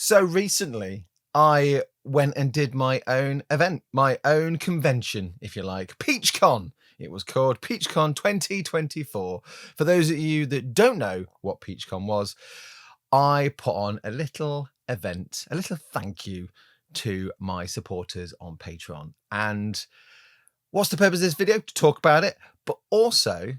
So recently, I went and did my own event, my own convention, if you like, PeachCon. It was called PeachCon 2024. For those of you that don't know what PeachCon was, I put on a little event, a little thank you to my supporters on Patreon. And what's the purpose of this video? To talk about it, but also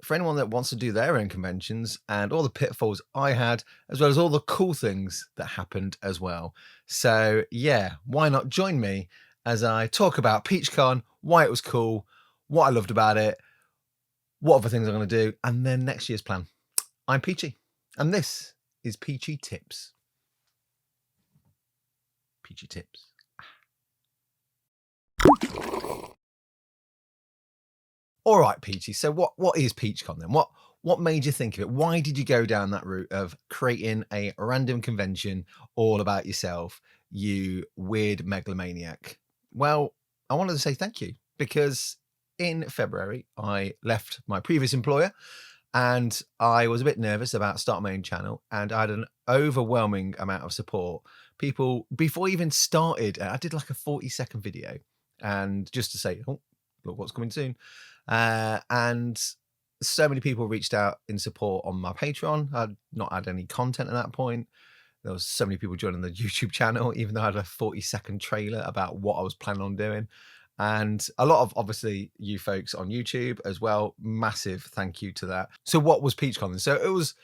for anyone that wants to do their own conventions and all the pitfalls I had, as well as all the cool things that happened as well. So yeah, why not join me as I talk about PeachCon, why it was cool, what I loved about it, what other things I'm going to do, and then next year's plan. I'm Peachy, and this is Peachy Tips. Peachy Tips. All right, Peachy. So what is PeachCon then? What made you think of it? Why did you go down that route of creating a random convention all about yourself, you weird megalomaniac? Well, I wanted to say thank you because in February I left my previous employer and I was a bit nervous about starting my own channel, and I had an overwhelming amount of support. People, before I even started, I did like a 40-second video and just to say, oh, look what's coming soon. And so many people reached out in support on my Patreon. I'd not had any content at that point. There was so many people joining the YouTube channel, even though I had a 40-second trailer about what I was planning on doing. And a lot of, obviously, you folks on YouTube as well. Massive thank you to that. So what was PeachCon? So it was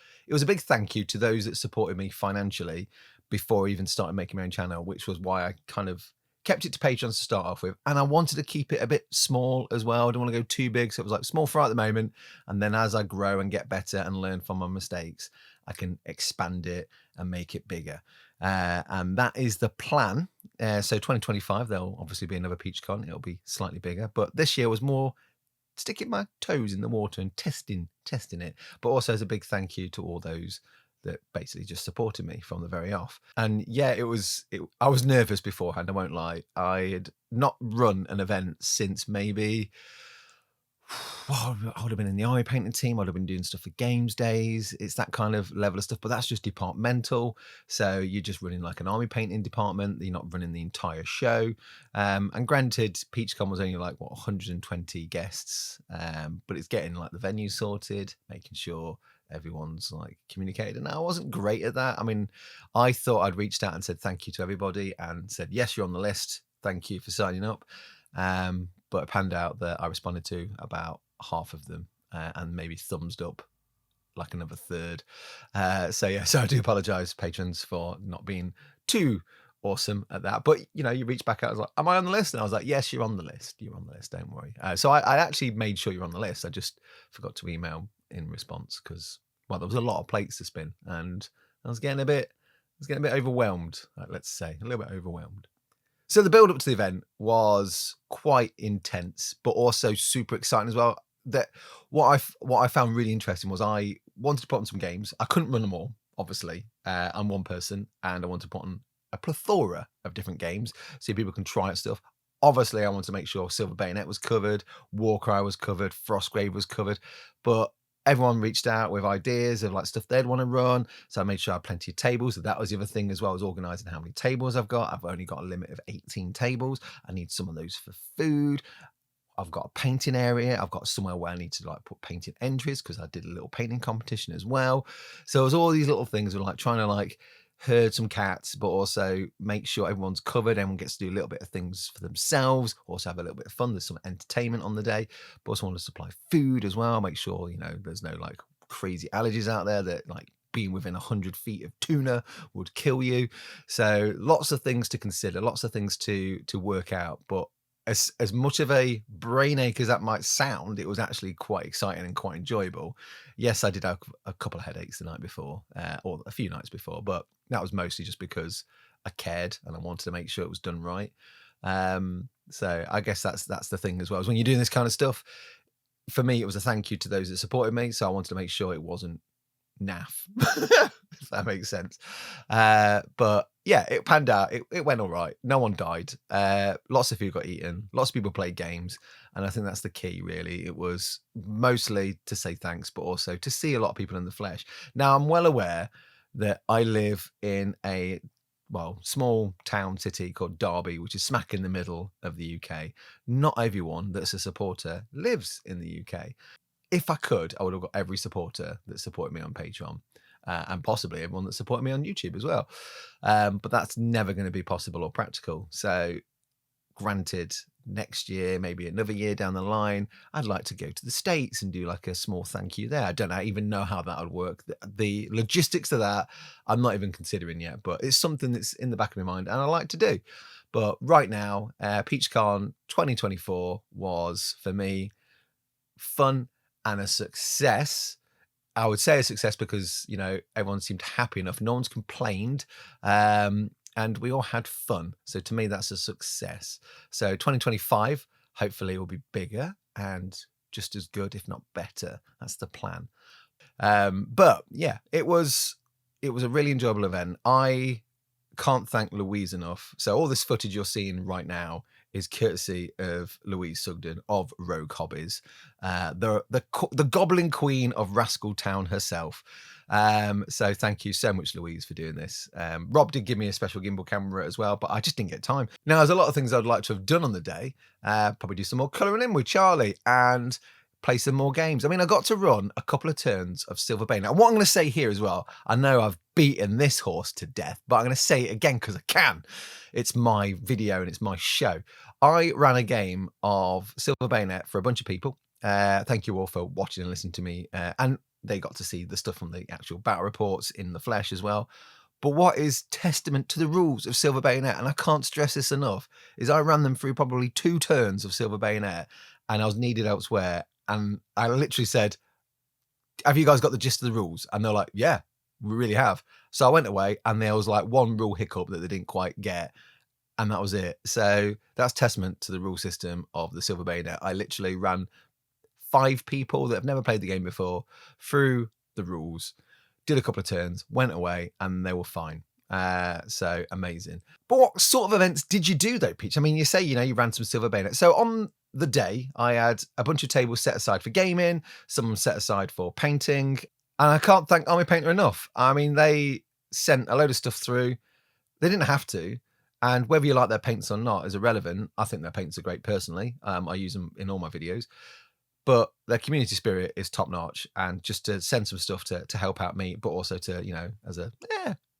a big thank you to those that supported me financially before I even started making my own channel, which was why I kind of kept it to Patreon to start off with. And I wanted to keep it a bit small as well. I didn't want to go too big. So it was like small for at the moment. And then as I grow and get better and learn from my mistakes, I can expand it and make it bigger. And that is the plan. So 2025, there'll obviously be another PeachCon. It'll be slightly bigger. But this year was more sticking my toes in the water and testing it. But also as a big thank you to all those that basically just supported me from the very off. And yeah, I was nervous beforehand, I won't lie. I had not run an event since maybe, well, I would have been in the army painting team. I'd have been doing stuff for games days. It's that kind of level of stuff, but that's just departmental. So you're just running like an army painting department. You're not running the entire show. And granted, PeachCon was only like, what, 120 guests. But it's getting like the venue sorted, making sure everyone's like communicated. And I wasn't great at that. I mean, I thought I'd reached out and said thank you to everybody and said, yes, you're on the list. Thank you for signing up. But it panned out that I responded to about half of them and maybe thumbs up like another third. So yeah, so I do apologize, patrons, for not being too awesome at that. But you know, you reach back out, I was like, am I on the list? And I was like, yes, you're on the list. You're on the list, don't worry. So I actually made sure you're on the list. I just forgot to email in response because, well, there was a lot of plates to spin and I was getting a bit overwhelmed, let's say, a little bit overwhelmed. So the build up to the event was quite intense, but also super exciting as well. That what I found really interesting was I wanted to put on some games. I couldn't run them all, obviously. I'm one person, and I wanted to put on a plethora of different games so people can try out stuff. Obviously, I wanted to make sure Silver Bayonet was covered, Warcry was covered, Frostgrave was covered, but everyone reached out with ideas of like stuff they'd want to run. So I made sure I had plenty of tables. So that was the other thing as well, as organizing how many tables I've got. I've only got a limit of 18 tables. I need some of those for food. I've got a painting area. I've got somewhere where I need to like put painting entries because I did a little painting competition as well. So it was all these little things of like trying to like herd some cats, but also make sure everyone's covered. Everyone gets to do a little bit of things for themselves. Also have a little bit of fun. There's some entertainment on the day, but also want to supply food as well. Make sure, you know, there's no like crazy allergies out there that like being within 100 feet of tuna would kill you. So lots of things to consider, lots of things to work out. But as much of a brain ache as that might sound, it was actually quite exciting and quite enjoyable. Yes, I did have a couple of headaches the night before, or a few nights before, but that was mostly just because I cared and I wanted to make sure it was done right. So I guess that's the thing as well, is when you're doing this kind of stuff, for me, it was a thank you to those that supported me. So I wanted to make sure it wasn't naff, if that makes sense. But yeah, it panned out. It went all right. No one died. Lots of food got eaten. Lots of people played games. And I think that's the key, really. It was mostly to say thanks, but also to see a lot of people in the flesh. Now, I'm well aware that I live in a well, small town city called Derby, which is smack in the middle of the UK. Not everyone that's a supporter lives in the UK. If I could, I would have got every supporter that supported me on Patreon, and possibly everyone that supported me on YouTube as well. But that's never going to be possible or practical. So granted, next year, maybe another year down the line, I'd like to go to the States and do like a small thank you there. I don't even know how that would work. The logistics of that, I'm not even considering yet, but it's something that's in the back of my mind and I like to do. But right now, PeachCon 2024 was for me fun and a success. I would say a success because, you know, everyone seemed happy enough. No one's complained. And we all had fun. So to me, that's a success. So 2025, hopefully will be bigger and just as good, if not better. That's the plan. But yeah, it was a really enjoyable event. I can't thank Louise enough. So all this footage you're seeing right now is courtesy of Louise Sugden of Rogue Hobbies, the Goblin Queen of Rascal Town herself. So thank you so much, Louise, for doing this. Rob did give me a special gimbal camera as well, but I just didn't get time. Now, there's a lot of things I'd like to have done on the day. Probably do some more colouring in with Charlie and play some more games. I mean, I got to run a couple of turns of Silver Bayonet. And what I'm going to say here as well, I know I've beaten this horse to death, but I'm going to say it again because I can. It's my video and it's my show. I ran a game of Silver Bayonet for a bunch of people. Thank you all for watching and listening to me. And they got to see the stuff from the actual battle reports in the flesh as well. But what is testament to the rules of Silver Bayonet, and I can't stress this enough, is I ran them through probably 2 turns of Silver Bayonet and I was needed elsewhere. And I literally said, have you guys got the gist of the rules? And they're like, yeah, we really have. So I went away and there was like one rule hiccup that they didn't quite get. And that was it. So that's testament to the rule system of the Silver Bayonet. I literally ran 5 people that have never played the game before through the rules, did a couple of turns, went away, and they were fine. So amazing. But what sort of events did you do though, Peach? I mean, you say, you know, you ran some Silver Bayonet. So on the day, I had a bunch of tables set aside for gaming, some set aside for painting, and I can't thank Army Painter enough. I mean, they sent a load of stuff through. They didn't have to, and whether you like their paints or not is irrelevant. I think their paints are great personally. I use them in all my videos, but their community spirit is top notch, and just to send some stuff to help out me, but also to, you know, as a,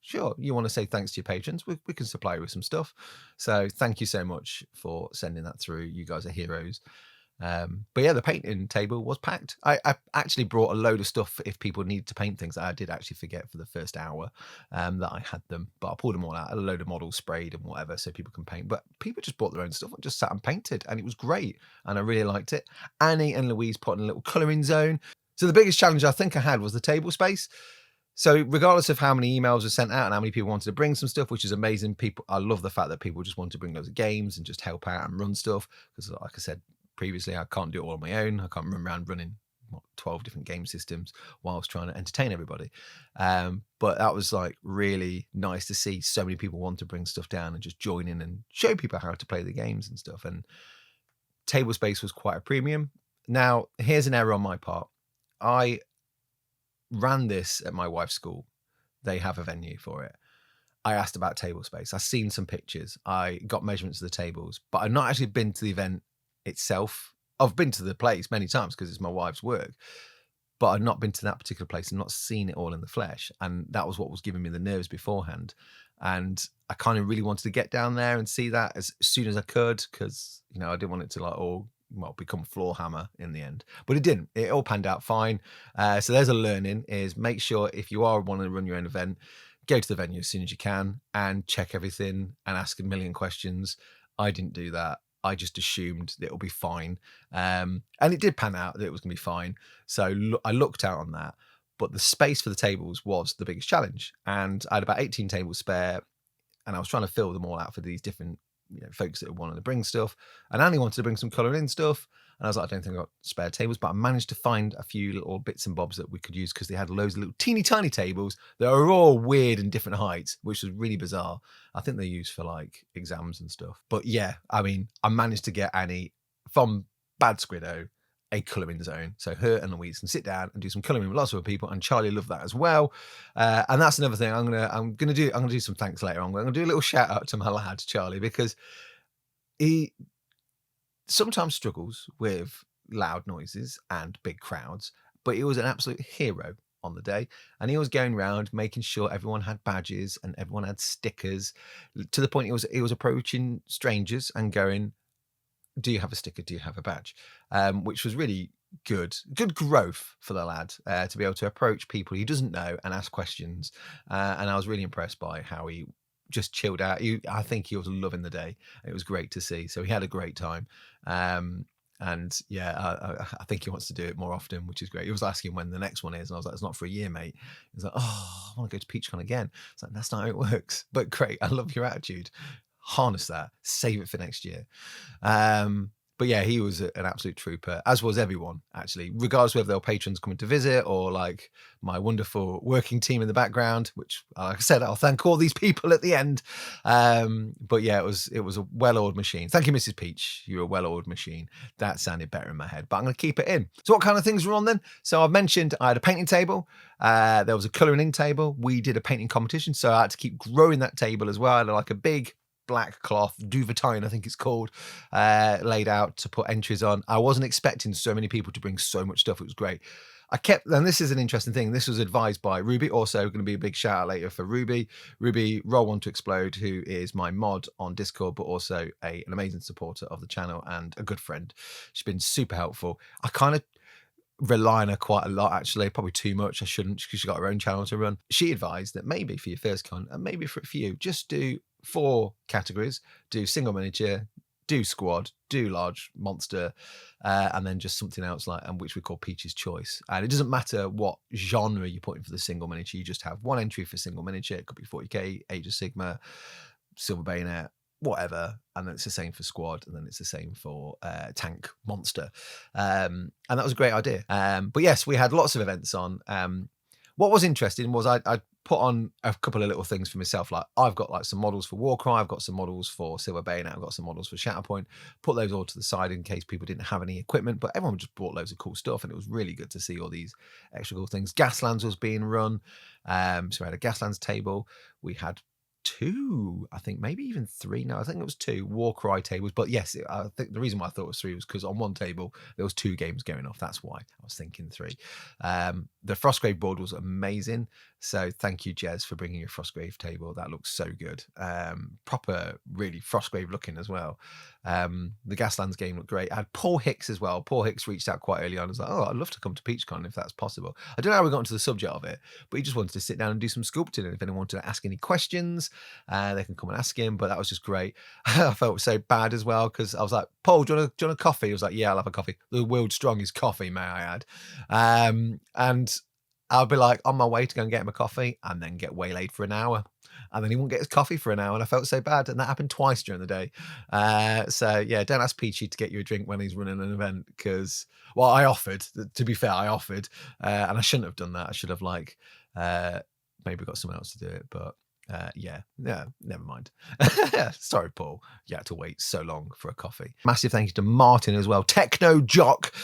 sure, you want to say thanks to your patrons, we can supply you with some stuff. So thank you so much for sending that through. You guys are heroes. But yeah, the painting table was packed. I actually brought a load of stuff if people needed to paint things. I did actually forget for the first hour that I had them, but I pulled them all out, a load of models sprayed and whatever so people can paint. But people just brought their own stuff and just sat and painted, and it was great, and I really liked it. Annie and Louise put in a little colouring zone. So the biggest challenge I think I had was the table space. So regardless of how many emails were sent out and how many people wanted to bring some stuff, which is amazing. I love the fact that people just want to bring loads of games and just help out and run stuff. Because like I said previously, I can't do it all on my own. I can't run around running 12 different game systems whilst trying to entertain everybody. But that was like really nice to see so many people want to bring stuff down and just join in and show people how to play the games and stuff. And table space was quite a premium. Now, here's an error on my part. I ran this at my wife's school. They have a venue for it. I asked about table space. I've seen some pictures. I got measurements of the tables, but I've not actually been to the event itself. I've been to the place many times because it's my wife's work, but I've not been to that particular place and not seen it all in the flesh. And that was what was giving me the nerves beforehand. And I kind of really wanted to get down there and see that as soon as I could, because, you know, I didn't want it to like all become floor hammer in the end, but it didn't. It all panned out fine. So there's a learning: is make sure if you are wanting to run your own event, go to the venue as soon as you can and check everything and ask a million questions. I didn't do that. I just assumed that it'll be fine, and it did pan out that it was going to be fine. So I looked out on that, but the space for the tables was the biggest challenge, and I had about 18 tables spare, and I was trying to fill them all out for these different, you know, folks that wanted to bring stuff, and Annie wanted to bring some colouring in stuff, and I was like, I don't think I've got spare tables, but I managed to find a few little bits and bobs that we could use because they had loads of little teeny tiny tables that are all weird and different heights, which was really bizarre. I think they're used for like exams and stuff. But yeah, I mean, I managed to get Annie from Bad Squiddo a colouring zone. So her and Louise can sit down and do some colouring with lots of other people, and Charlie loved that as well. And that's another thing I'm gonna do some thanks later on. I'm gonna do a little shout out to my lad Charlie, because he sometimes struggles with loud noises and big crowds, but he was an absolute hero on the day, and he was going around making sure everyone had badges and everyone had stickers, to the point he was approaching strangers and going, do you have a sticker? Do you have a badge? Which was really good growth for the lad, to be able to approach people he doesn't know and ask questions. And I was really impressed by how he just chilled out. I think he was loving the day. It was great to see. So he had a great time. And yeah, I think he wants to do it more often, which is great. He was asking when the next one is, and I was like, it's not for a year, mate. He's like, oh, I want to go to PeachCon again. It's like, that's not how it works. But great, I love your attitude. Harness that, save it for next year. But yeah, he was an absolute trooper, as was everyone, actually, regardless whether they were patrons coming to visit or like my wonderful working team in the background, which, like I said, I'll thank all these people at the end. But yeah, it was a well-oiled machine. Thank you, Mrs. Peach. You're a well-oiled machine. That sounded better in my head, but I'm going to keep it in. So what kind of things were on then? So I've mentioned I had a painting table. There was a colouring in table. We did a painting competition, so I had to keep growing that table as well. I had like a big black cloth, duvetine, I think it's called, laid out to put entries on. I wasn't expecting so many people to bring so much stuff. It was great. And this is an interesting thing, this was advised by Ruby, also going to be a big shout out later for Ruby, Roll One to Explode, who is my mod on Discord, but also an amazing supporter of the channel and a good friend. She's been super helpful. I kind of rely on her quite a lot, actually, probably too much. I shouldn't, because she's got her own channel to run. She advised that maybe for your first con, and maybe for you, just do 4 categories, do single miniature, do squad, do large monster, and then just something else like, and which we call Peach's Choice. And it doesn't matter what genre you're putting for the single miniature, you just have 1 entry for single miniature. It could be 40k, Age of Sigma, Silver Bayonet, whatever, and then it's the same for squad, and then it's the same for tank monster, and that was a great idea. But yes, we had lots of events on. What was interesting was I put on a couple of little things for myself. Like I've got like some models for Warcry, I've got some models for Silver Bayonet, I've got some models for Shatterpoint. Put those all to the side in case people didn't have any equipment, but everyone just brought loads of cool stuff, and it was really good to see all these extra cool things. Gaslands was being run, so we had a Gaslands table. We had 2, I think, maybe even 3. No, I think it was 2 Warcry tables. But yes, I think the reason why I thought it was 3 was because on one table there was 2 games going off. That's why I was thinking 3. The Frostgrave board was amazing. So thank you, Jez, for bringing your Frostgrave table. That looks so good. Proper, really Frostgrave looking as well. The Gaslands game looked great. I had Paul Hicks as well. Paul Hicks reached out quite early on. I was like, oh, I'd love to come to PeachCon if that's possible. I don't know how we got into the subject of it, but he just wanted to sit down and do some sculpting. And if anyone wanted to ask any questions, they can come and ask him. But that was just great. I felt so bad as well, because I was like, Paul, do you want a coffee? He was like, yeah, I'll have a coffee. The world's strongest coffee, may I add. And I'll be like on my way to go and get him a coffee, and then get waylaid for an hour, and then he won't get his coffee for an hour, and I felt so bad, and that happened twice during the day. So yeah, don't ask Peachy to get you a drink when he's running an event, because, well, I offered, to be fair, and I shouldn't have done that. I should have maybe got someone else to do it, but yeah, never mind. Sorry, Paul, you had to wait so long for a coffee. Massive thank you to Martin as well, Techno Jock,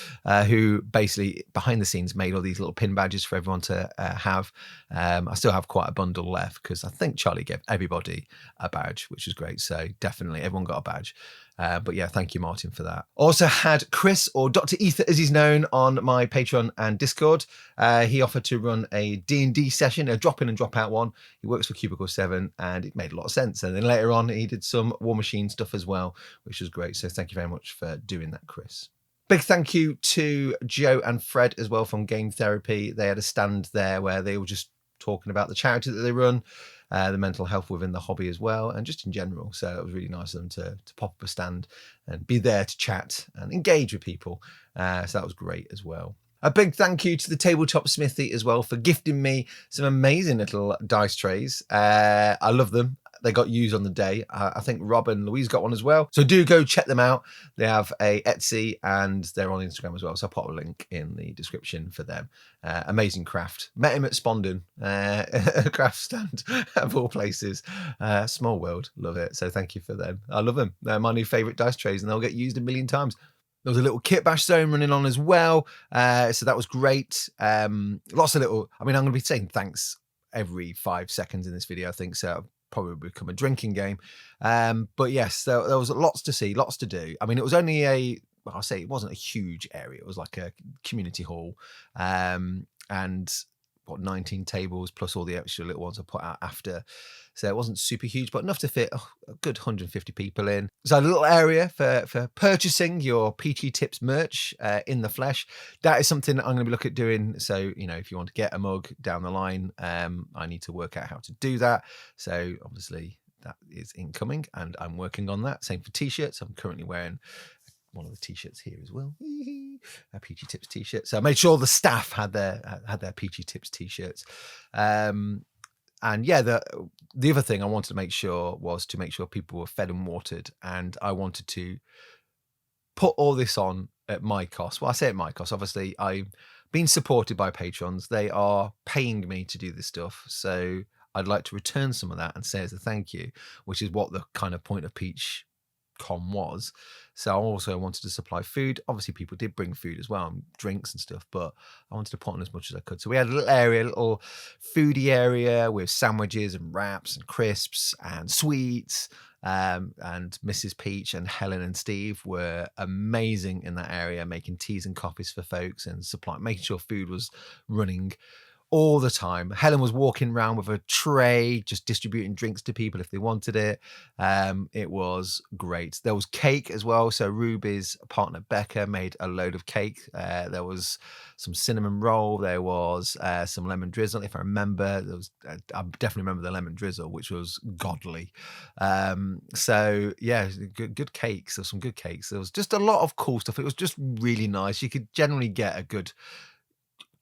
who basically behind the scenes made all these little pin badges for everyone to have. I still have quite a bundle left, because I think Charlie gave everybody a badge, which was great. So definitely everyone got a badge. But yeah, thank you, Martin, for that. Also had Chris, or Dr. Ether as he's known, on my Patreon and Discord. He offered to run a D&D session, a drop in and drop out one. He works for Cubicle 7, and it made a lot of sense. And then later on, he did some War Machine stuff as well, which was great. So thank you very much for doing that, Chris. Big thank you to Joe and Fred as well from Game Therapy. They had a stand there where they were just talking about the charity that they run, the mental health within the hobby as well, and just in general. So it was really nice of them to pop up a stand and be there to chat and engage with people. So that was great as well. A big thank you to the Tabletop Smithy as well for gifting me some amazing little dice trays. I love them. They got used on the day. I think Rob and Louise got one as well. So do go check them out. They have a Etsy and they're on Instagram as well. So I'll put a link in the description for them. Amazing craft. Met him at Spondon, a craft stand of all places. Small world. Love it. So thank you for them. I love them. They're my new favourite dice trays, and they'll get used a million times. There was a little kit bash zone running on as well. So that was great. Lots of little, I mean, I'm going to be saying thanks every 5 seconds in this video, I think. So it'll probably become a drinking game. But yes, there was lots to see, lots to do. I mean, it was only well, I'll say it wasn't a huge area. It was like a community hall. And what, 19 tables plus all the extra little ones I put out after. So it wasn't super huge, but enough to fit a good 150 people in. So a little area for purchasing your Peachy Tips merch in the flesh. That is something that I'm going to be looking at doing. So, you know, if you want to get a mug down the line, I need to work out how to do that. So obviously that is incoming and I'm working on that. Same for t-shirts. I'm currently wearing one of the t-shirts here as well, a Peachy Tips t-shirt. So I made sure the staff had their Peachy Tips t-shirts. And yeah, the other thing I wanted to make sure was to make sure people were fed and watered, and I wanted to put all this on at my cost. Well, I say at my cost. Obviously, I've been supported by patrons. They are paying me to do this stuff, so I'd like to return some of that and say as a thank you, which is what the kind of point of Peach Con was. So I also wanted to supply food. Obviously people did bring food as well and drinks and stuff, but I wanted to put on as much as I could. So we had a little area, a little foodie area with sandwiches and wraps and crisps and sweets. And Mrs. Peach and Helen and Steve were amazing in that area, making teas and coffees for folks and making sure food was running all the time. Helen was walking around with a tray, just distributing drinks to people if they wanted it. It was great. There was cake as well. So Ruby's partner Becca made a load of cake. There was some cinnamon roll. There was some lemon drizzle. If I remember, I definitely remember the lemon drizzle, which was godly. So yeah, good cakes. There's some good cakes. There was just a lot of cool stuff. It was just really nice. You could generally get a good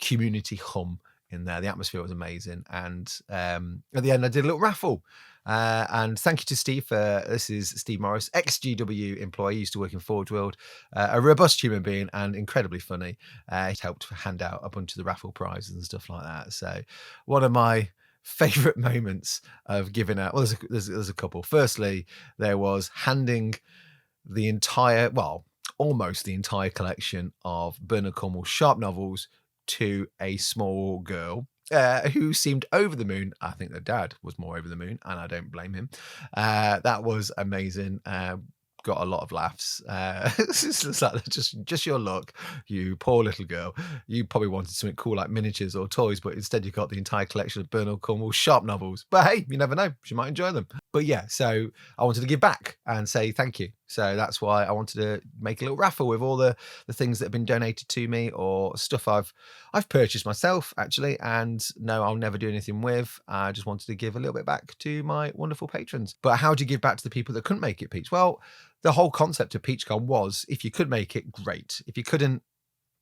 community hum in there. The atmosphere was amazing. And at the end, I did a little raffle. And thank you to Steve. This is Steve Morris, ex-GW employee, used to work in Forge World, a robust human being and incredibly funny. He helped hand out a bunch of the raffle prizes and stuff like that. So one of my favorite moments of giving out, well, there's a couple. Firstly, there was handing the entire, well, almost the entire collection of Bernard Cornwell's sharp novels to a small girl who seemed over the moon. I think the dad was more over the moon, and I don't blame him. That was amazing. Got a lot of laughs. It's like, just your luck, you poor little girl. You probably wanted something cool like miniatures or toys, but instead you got the entire collection of Bernard Cornwell sharp novels. But hey, you never know, she might enjoy them. But yeah, so I wanted to give back and say thank you. So that's why I wanted to make a little raffle with all the things that have been donated to me or stuff I've purchased myself actually, and no, I'll never do anything with. I just wanted to give a little bit back to my wonderful patrons. But how do you give back to the people that couldn't make it, Peach? Well, the whole concept of PeachCon was, if you could make it, great. If you couldn't,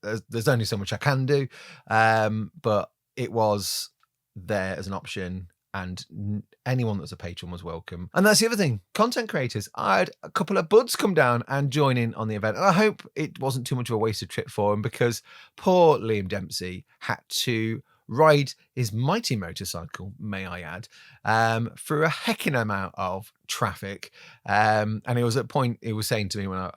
there's only so much I can do. But it was there as an option, and anyone that's a patron was welcome. And that's the other thing, content creators. I had a couple of buds come down and join in on the event. And I hope it wasn't too much of a wasted trip for him, because poor Liam Dempsey had to ride his mighty motorcycle, may I add, through a hecking amount of traffic. And it was at a point, he was saying to me when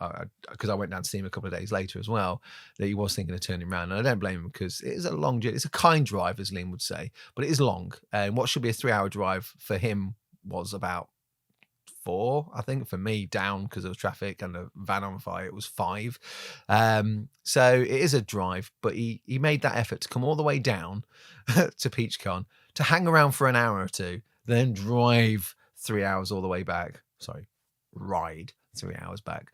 because I went down to see him a couple of days later as well, that he was thinking of turning around. And I don't blame him, because it is a long journey. It's a kind drive, as Liam would say, but it is long. And what should be a 3-hour drive for him was about 4, I think. For me, down because of traffic and the van on fire, it was 5. So it is a drive, but he made that effort to come all the way down to PeachCon, to hang around for an hour or two, then drive 3 hours all the way back. Sorry, ride 3 hours back.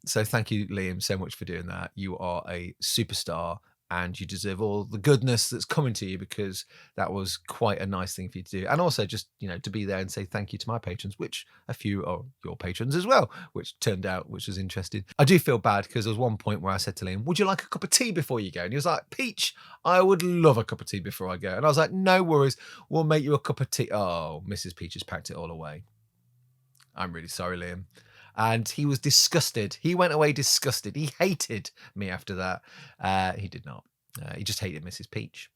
So thank you, Liam, so much for doing that. You are a superstar, and you deserve all the goodness that's coming to you, because that was quite a nice thing for you to do. And also just, you know, to be there and say thank you to my patrons, which a few are your patrons as well, which turned out, which was interesting. I do feel bad, because there was one point where I said to Liam, would you like a cup of tea before you go? And he was like, Peach, I would love a cup of tea before I go. And I was like, no worries, we'll make you a cup of tea. Oh, Mrs. Peach has packed it all away. I'm really sorry, Liam. And he was disgusted. He went away disgusted. He hated me after that. He did not. He just hated Mrs. Peach.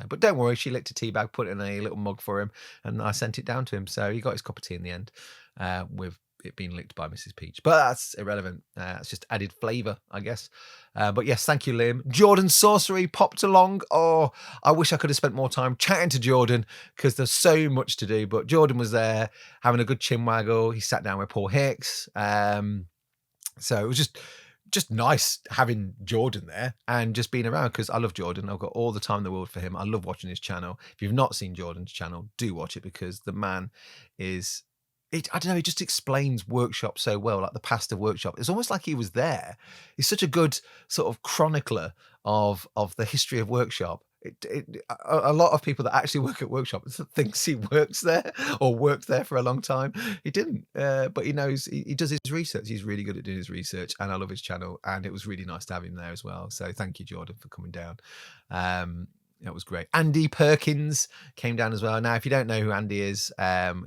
But don't worry, she licked a tea bag, put it in a little mug for him, and I sent it down to him. So he got his cup of tea in the end with it being licked by Mrs. Peach. But that's irrelevant. It's just added flavour, I guess. But yes, thank you, Liam. Jordan Sorcery popped along. Oh, I wish I could have spent more time chatting to Jordan because there's so much to do. But Jordan was there having a good chin waggle. He sat down with Paul Hicks. So it was just nice having Jordan there and just being around because I love Jordan. I've got all the time in the world for him. I love watching his channel. If you've not seen Jordan's channel, do watch it because the man is, I don't know, he just explains workshop so well, like the past of workshop. It's almost like he was there. He's such a good sort of chronicler of the history of workshop. A lot of people that actually work at workshop thinks he works there or worked there for a long time. He didn't, but he knows, he does his research. He's really good at doing his research, and I love his channel, and it was really nice to have him there as well. So thank you, Jordan, for coming down. That was great. Andy Perkins came down as well. Now, if you don't know who Andy is,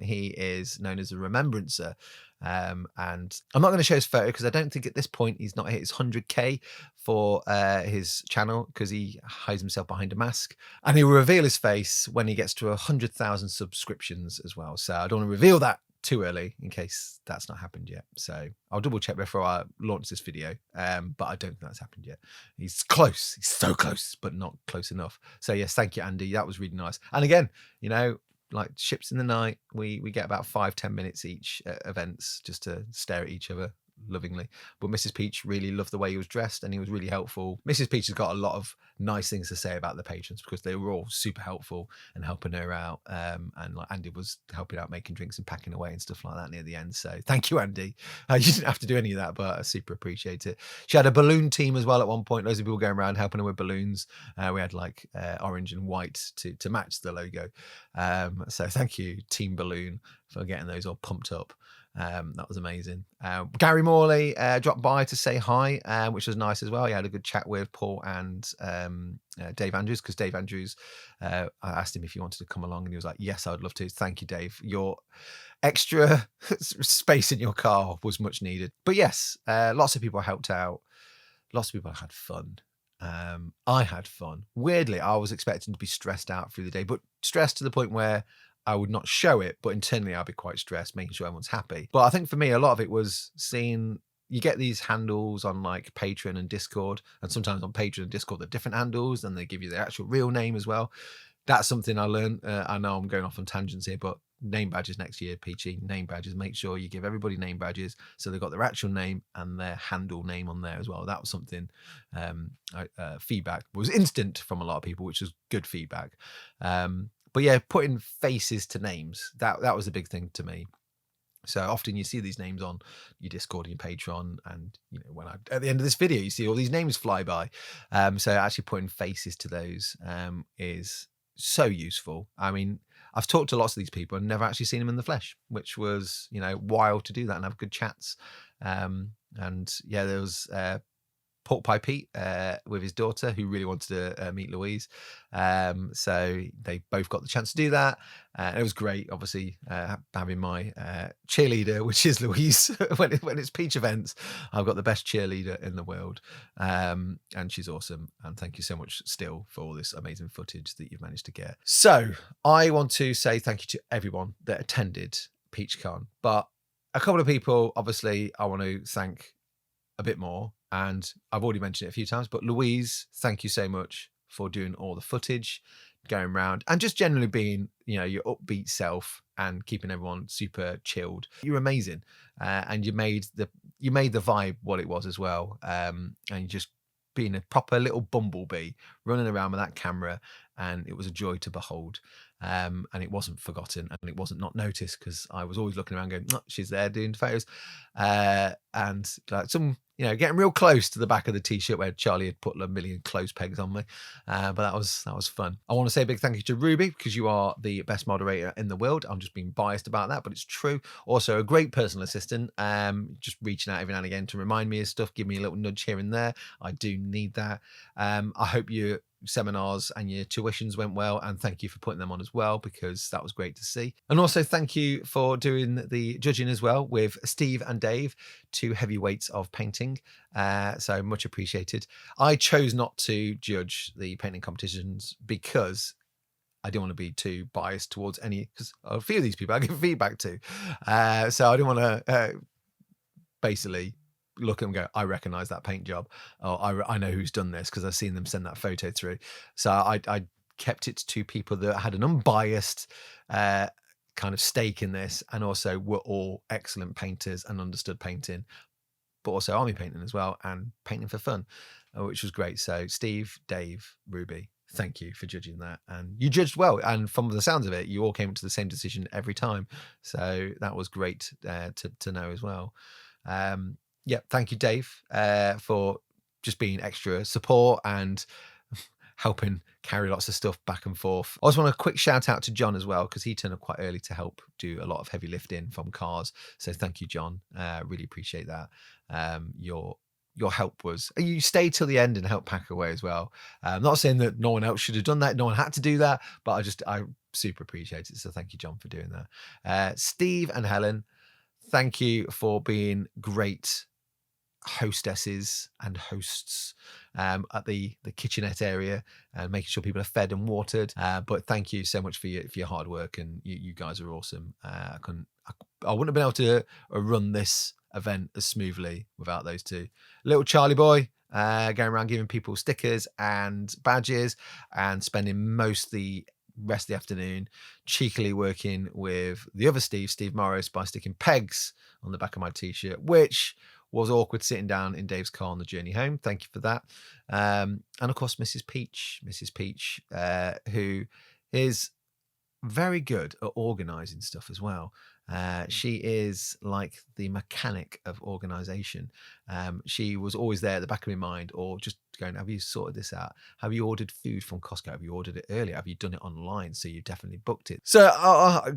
he is known as a remembrancer. And I'm not going to show his photo because I don't think at this point he's not hit his 100k for his channel because he hides himself behind a mask, and he will reveal his face when he gets to 100,000 subscriptions as well. So I don't want to reveal that too early in case that's not happened yet. So I'll double check before I launch this video. But I don't think that's happened yet. He's close. He's so close, but not close enough. So yes, thank you, Andy. That was really nice. And again, you know, like ships in the night, we get about 5-10 minutes each at events just to stare at each other lovingly. But Mrs. Peach really loved the way he was dressed, and he was really helpful. Mrs. Peach has got a lot of nice things to say about the patrons because they were all super helpful and helping her out. And like Andy was helping out making drinks and packing away and stuff like that near the end. So thank you, Andy. You didn't have to do any of that, but I super appreciate it. She had a balloon team as well at one point. Loads of people going around helping her with balloons. We had like orange and white to match the logo. So thank you, Team Balloon, for getting those all pumped up. That was amazing. Gary Morley dropped by to say hi, which was nice as well. He had a good chat with Paul and Dave Andrews, because Dave Andrews, I asked him if he wanted to come along, and he was like, yes, I'd love to. Thank you, Dave. Your extra space in your car was much needed. But yes, lots of people helped out. Lots of people had fun. I had fun. Weirdly, I was expecting to be stressed out through the day, but stressed to the point where I would not show it, but internally I'd be quite stressed, making sure everyone's happy. But I think for me, a lot of it was seeing, you get these handles on like Patreon and Discord, and sometimes on Patreon and Discord, they're different handles, and they give you the actual real name as well. That's something I learned. I know I'm going off on tangents here, but name badges next year, Peachy, name badges. Make sure you give everybody name badges so they've got their actual name and their handle name on there as well. That was something, feedback was instant from a lot of people, which was good feedback. But yeah, putting faces to names, that was a big thing to me. So often you see these names on your Discord and your Patreon, and you know, at the end of this video, you see all these names fly by. So actually putting faces to those is so useful. I mean, I've talked to lots of these people and never actually seen them in the flesh, which was, you know, wild to do that and have good chats. And yeah, there was Pork Pie Pete with his daughter, who really wanted to meet Louise. So they both got the chance to do that. It was great, obviously, having my cheerleader, which is Louise. when it's Peach events, I've got the best cheerleader in the world. And she's awesome. And thank you so much still for all this amazing footage that you've managed to get. So I want to say thank you to everyone that attended PeachCon. But a couple of people, obviously, I want to thank a bit more. And I've already mentioned it a few times, but Louise, thank you so much for doing all the footage, going around, and just generally being, you know, your upbeat self and keeping everyone super chilled. You're amazing, and you made the vibe what it was as well. And you just being a proper little bumblebee running around with that camera, and it was a joy to behold. And it wasn't forgotten, and it wasn't not noticed, because I was always looking around going, oh, she's there doing photos, and like some, you know, getting real close to the back of the t-shirt where Charlie had put a million clothes pegs on me. But that was fun. I want to say a big thank you to Ruby, because you are the best moderator in the world. I'm just being biased about that, but it's true. Also a great personal assistant, just reaching out every now and again to remind me of stuff, give me a little nudge here and there. I do need that. I hope your seminars and your tuitions went well, and thank you for putting them on as well, because that was great to see. And also thank you for doing the judging as well with Steve and Dave, two heavyweights of painting. So much appreciated. I chose not to judge the painting competitions because I didn't want to be too biased towards any, because a few of these people I give feedback to. So I didn't want to basically look at them and go, I recognize that paint job. Or I know who's done this because I've seen them send that photo through. So I kept it to people that had an unbiased kind of stake in this, and also were all excellent painters and understood painting, but also army painting as well, and painting for fun, which was great. So Steve, Dave, Ruby, thank you for judging that. And you judged well. And from the sounds of it, you all came to the same decision every time. So that was great to know as well. Yeah, thank you, Dave, for just being extra support and helping carry lots of stuff back and forth. I also want a quick shout out to John as well, because he turned up quite early to help do a lot of heavy lifting from cars. So thank you, John. Really appreciate that. Your help was, you stayed till the end and helped pack away as well. I'm not saying that no one else should have done that, no one had to do that, but I super appreciate it. So thank you, John, for doing that. Steve and Helen, thank you for being great hostesses and hosts at the kitchenette area and making sure people are fed and watered. But thank you so much for your hard work, and you guys are awesome. I wouldn't have been able to run this event as smoothly without those two. Little Charlie boy going around giving people stickers and badges, and spending most the rest of the afternoon cheekily working with the other Steve Morris, by sticking pegs on the back of my t-shirt, which was awkward sitting down in Dave's car on the journey home. Thank you for that. And of course, Mrs. Peach, who is very good at organizing stuff as well. She is like the mechanic of organization. She was always there at the back of my mind, or just going, have you sorted this out? Have you ordered food from Costco? Have you ordered it earlier? Have you done it online? So you definitely booked it. So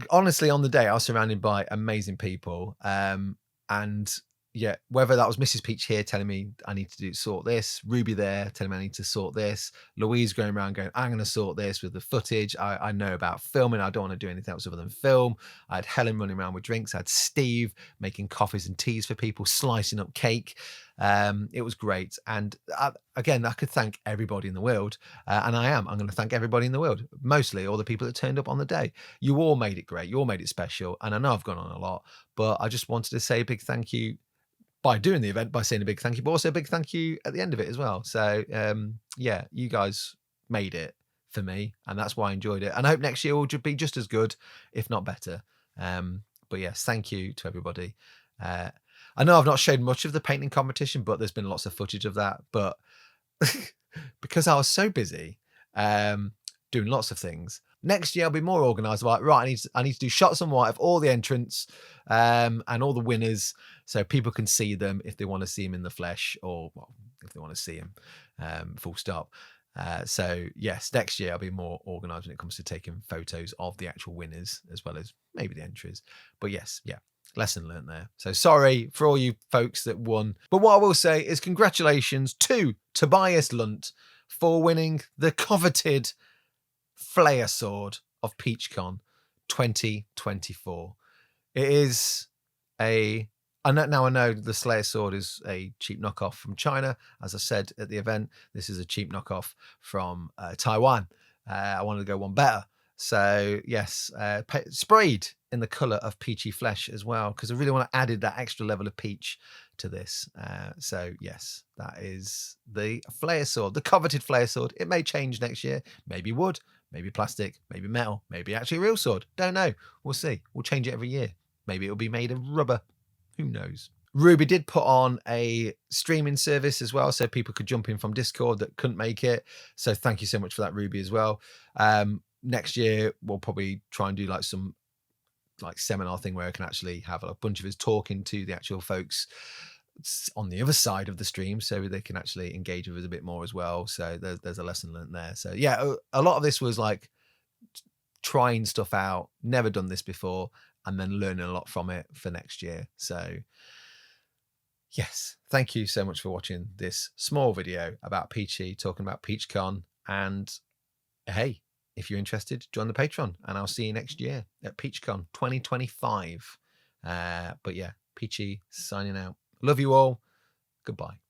honestly, on the day, I was surrounded by amazing people. And yeah, whether that was Mrs. Peach here telling me I need to sort this, Ruby there telling me I need to sort this, Louise going around going, I'm going to sort this with the footage. I know about filming. I don't want to do anything else other than film. I had Helen running around with drinks. I had Steve making coffees and teas for people, slicing up cake. It was great. And again, I could thank everybody in the world. And I'm going to thank everybody in the world, mostly all the people that turned up on the day. You all made it great. You all made it special. And I know I've gone on a lot, but I just wanted to say a big thank you by doing the event, by saying a big thank you, but also a big thank you at the end of it as well. So yeah, you guys made it for me, and that's why I enjoyed it. And I hope next year will be just as good, if not better. But yes, thank you to everybody. I know I've not showed much of the painting competition, but there's been lots of footage of that. But because I was so busy doing lots of things, next year I'll be more organised about, right, I need to do shots on white of all the entrants and all the winners, so people can see them if they want to see them in the flesh, or well, if they want to see them, full stop. So yes, next year I'll be more organised when it comes to taking photos of the actual winners as well as maybe the entries. But yes, yeah, lesson learned there. So sorry for all you folks that won. But what I will say is congratulations to Tobias Lunt for winning the coveted Flair Sword of PeachCon 2024. It is I know the Slayer sword is a cheap knockoff from China. As I said at the event, this is a cheap knockoff from Taiwan. I wanted to go one better. So yes, sprayed in the colour of peachy flesh as well, because I really want to added that extra level of peach to this. So yes, that is the Flair sword, the coveted Flair sword. It may change next year, maybe wood, maybe plastic, maybe metal, maybe actually a real sword. Don't know. We'll see. We'll change it every year. Maybe it'll be made of rubber. Who knows? Ruby did put on a streaming service as well, so people could jump in from Discord that couldn't make it. So thank you so much for that, Ruby, as well. Next year, we'll probably try and do like some seminar thing where I can actually have a bunch of us talking to the actual folks on the other side of the stream, so they can actually engage with us a bit more as well. So there's a lesson learned there. So yeah, a lot of this was like trying stuff out, never done this before, and then learning a lot from it for next year. So yes, thank you so much for watching this small video about Peachy, talking about PeachCon. And hey, if you're interested, join the Patreon, and I'll see you next year at PeachCon 2025. But yeah, Peachy signing out. Love you all. Goodbye.